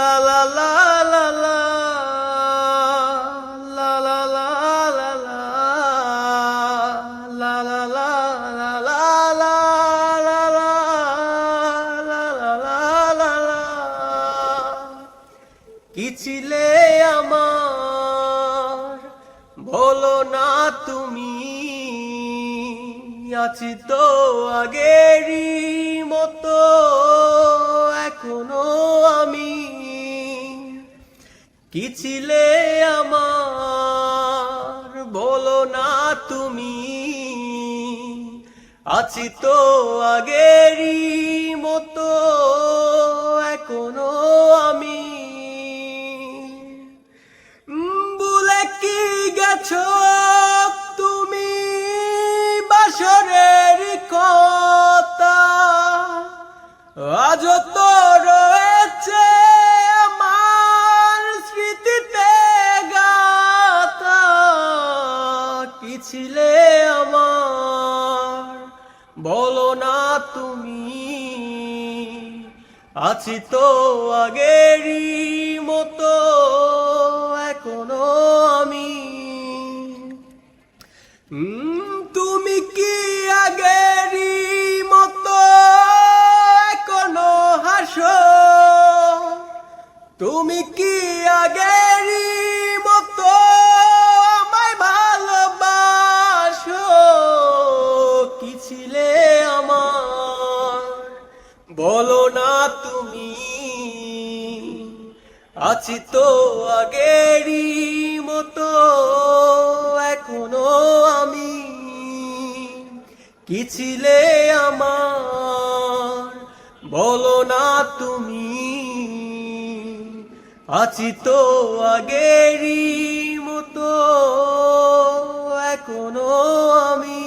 লা লা লা লা লা লা লা লা লা লা লা লা লা লা লা লা। কি ছিলে আমার বলো না তুমি, আছি তো আগেরই মতো এখনো আমি। কি ছিলে আমার বলো না তুমি, আছি তো আগেরই মতো এখনো আমি। ভুলে কি গেছো তুমি বাসরের কথা, আজও তো রয়েছে আমার স্মৃতিতে গাথা। কি ছিলে আমার বলো না তুমি, আছি তো আগেরই মতো এখনো আমি। তুমি কি আগেরই মতো এখনো হাসো, তুমি কি আগেরই মতো আমায় ভালোবাসো। কি ছিলে আমার বলো না তুমি, আছি তো আগেরই মতো এখনো আমি। কি ছিলে আমার বলো না তুমি, আছি তো আগেরই মতো এখনো আমি।